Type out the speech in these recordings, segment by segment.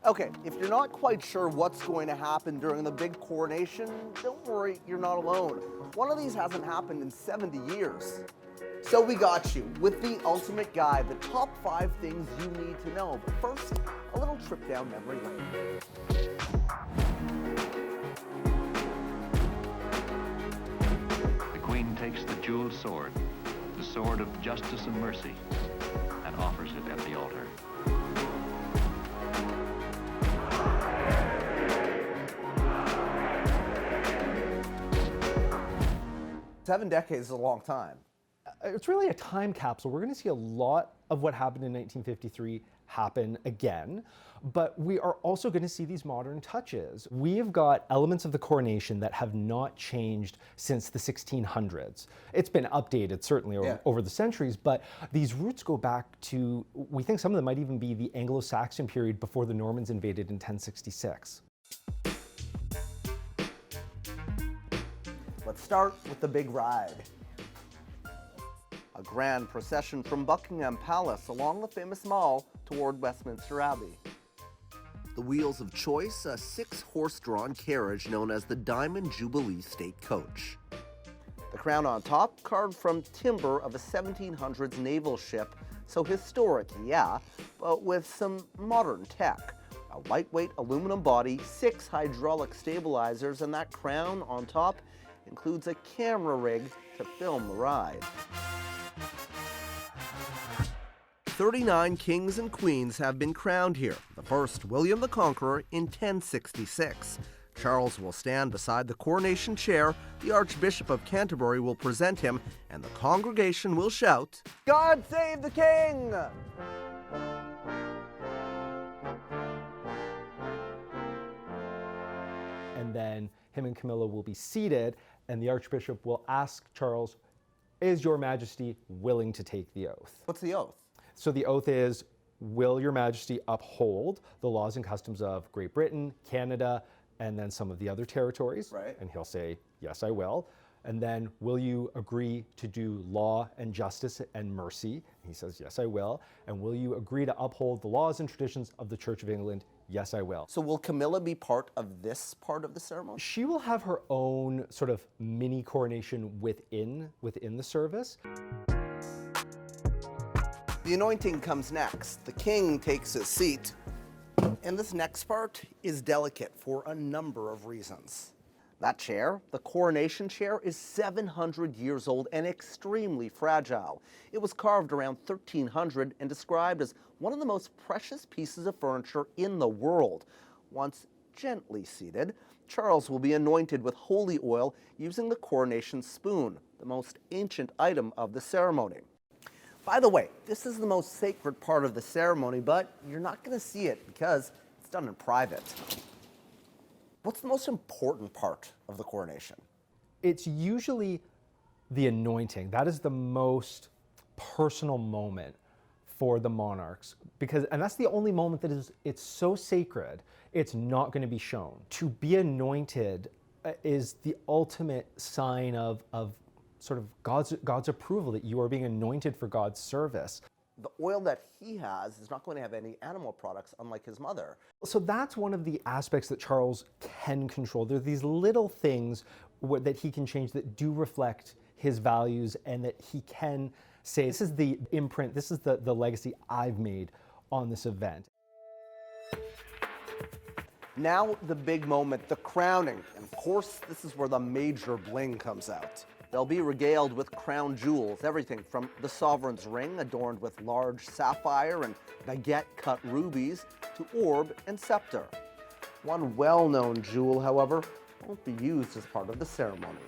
Okay, if you're not quite sure what's going to happen during the big coronation, don't worry, you're not alone. One of these hasn't happened in 70 years. So we got you with the ultimate guide, the top 5 things you need to know. But first, a little trip down memory lane. The Queen takes the jeweled sword, the sword of justice and mercy, and offers it at the altar. 7 decades is a long time. It's really a time capsule. We're going to see a lot of what happened in 1953 happen again, but we are also going to see these modern touches. We have got elements of the coronation that have not changed since the 1600s. It's been updated certainly over the centuries, but these roots go back to, we think some of them might even be the Anglo-Saxon period before the Normans invaded in 1066. Let's start with the big ride. A grand procession from Buckingham Palace along the famous Mall toward Westminster Abbey. The wheels of choice, a 6-horse-drawn carriage known as the Diamond Jubilee State Coach. The crown on top, carved from timber of a 1700s naval ship, so historic, yeah, but with some modern tech. A lightweight aluminum body, 6 hydraulic stabilizers, and that crown on top includes a camera rig to film the ride. 39 kings and queens have been crowned here. The first, William the Conqueror, in 1066. Charles will stand beside the coronation chair, the Archbishop of Canterbury will present him, and the congregation will shout, "God save the King!" And then him and Camilla will be seated, and the Archbishop will ask Charles, "Is Your Majesty willing to take the oath?" What's the oath? So the oath is, will Your Majesty uphold the laws and customs of Great Britain, Canada, and then some of the other territories? Right. And he'll say, yes, I will. And then, will you agree to do law and justice and mercy? He says, yes, I will. And will you agree to uphold the laws and traditions of the Church of England? Yes, I will. So will Camilla be part of this part of the ceremony? She will have her own sort of mini coronation within the service. The anointing comes next. The king takes his seat. And this next part is delicate for a number of reasons. That chair, the coronation chair, is 700 years old and extremely fragile. It was carved around 1300 and described as one of the most precious pieces of furniture in the world. Once gently seated, Charles will be anointed with holy oil using the coronation spoon, the most ancient item of the ceremony. By the way, this is the most sacred part of the ceremony, but you're not going to see it because it's done in private. What's the most important part of the coronation? It's usually the anointing. That is the most personal moment for the monarchs, and that's the only moment that it's so sacred, it's not going to be shown. To be anointed is the ultimate sign of sort of God's approval, that you are being anointed for God's service. The oil that he has is not going to have any animal products, unlike his mother. So that's one of the aspects that Charles can control. There are these little things that he can change that do reflect his values, and that he can say, this is the imprint, this is the legacy I've made on this event. Now the big moment, the crowning. And of course, this is where the major bling comes out. They'll be regaled with crown jewels, everything from the sovereign's ring adorned with large sapphire and baguette-cut rubies to orb and scepter. One well-known jewel, however, won't be used as part of the ceremony.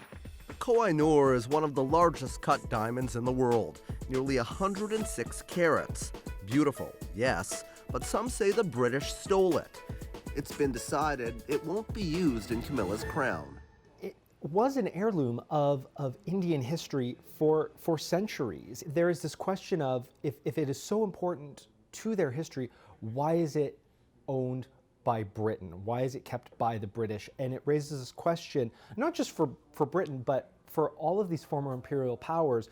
The Koh-i-Noor is one of the largest cut diamonds in the world, nearly 106 carats. Beautiful, yes, but some say the British stole it. It's been decided it won't be used in Camilla's crown. Was an heirloom of Indian history for centuries. There is this question of, if it is so important to their history, why is it owned by Britain? Why is it kept by the British? And it raises this question, not just for Britain, but for all of these former imperial powers.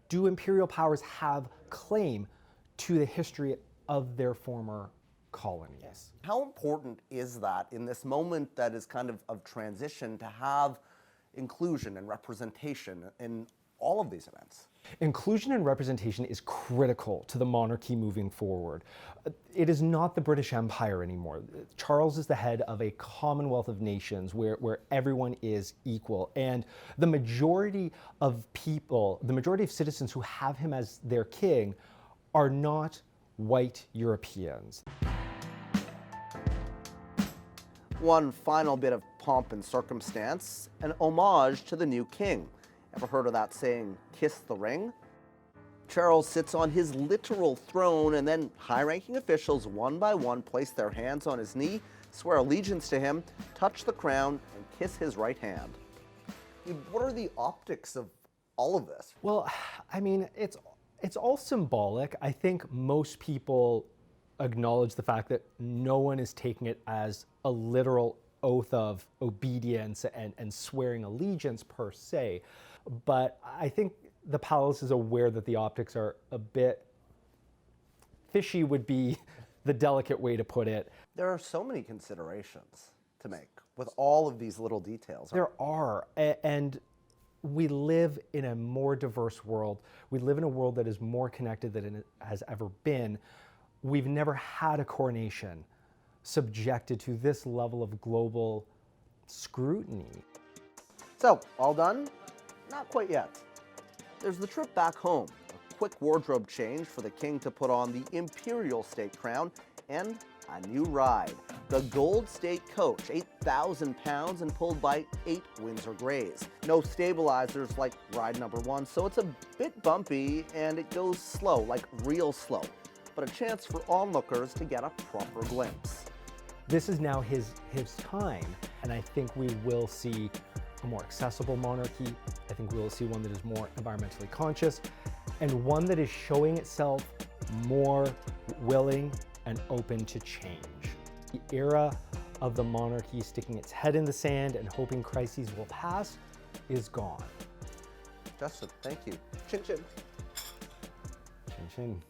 Do imperial powers have claim to the history of their former colonies. How important is that in this moment that is kind of transition to have inclusion and representation in all of these events? Inclusion and representation is critical to the monarchy moving forward. It is not the British Empire anymore. Charles is the head of a commonwealth of nations where everyone is equal. And the majority of people, the majority of citizens who have him as their king are not white Europeans. One final bit of pomp and circumstance, an homage to the new king. Ever heard of that saying, kiss the ring? Charles sits on his literal throne, and then high-ranking officials one by one place their hands on his knee, swear allegiance to him, touch the crown, and kiss his right hand. What are the optics of all of this? Well, I mean, it's all symbolic. I think most people acknowledge the fact that no one is taking it as a literal oath of obedience and swearing allegiance per se. But I think the palace is aware that the optics are a bit fishy, would be the delicate way to put it. There are so many considerations to make with all of these little details. There are, and we live in a more diverse world. We live in a world that is more connected than it has ever been. We've never had a coronation subjected to this level of global scrutiny. So, all done? Not quite yet. There's the trip back home, a quick wardrobe change for the king to put on the imperial state crown, and a new ride. The Gold State Coach, 8,000 pounds and pulled by 8 Windsor Greys. No stabilizers like ride number 1, so it's a bit bumpy and it goes slow, like real slow. But a chance for onlookers to get a proper glimpse. This is now his time, and I think we will see a more accessible monarchy. I think we will see one that is more environmentally conscious, and one that is showing itself more willing and open to change. The era of the monarchy sticking its head in the sand and hoping crises will pass is gone. Justin, thank you. Chin chin. Chin chin.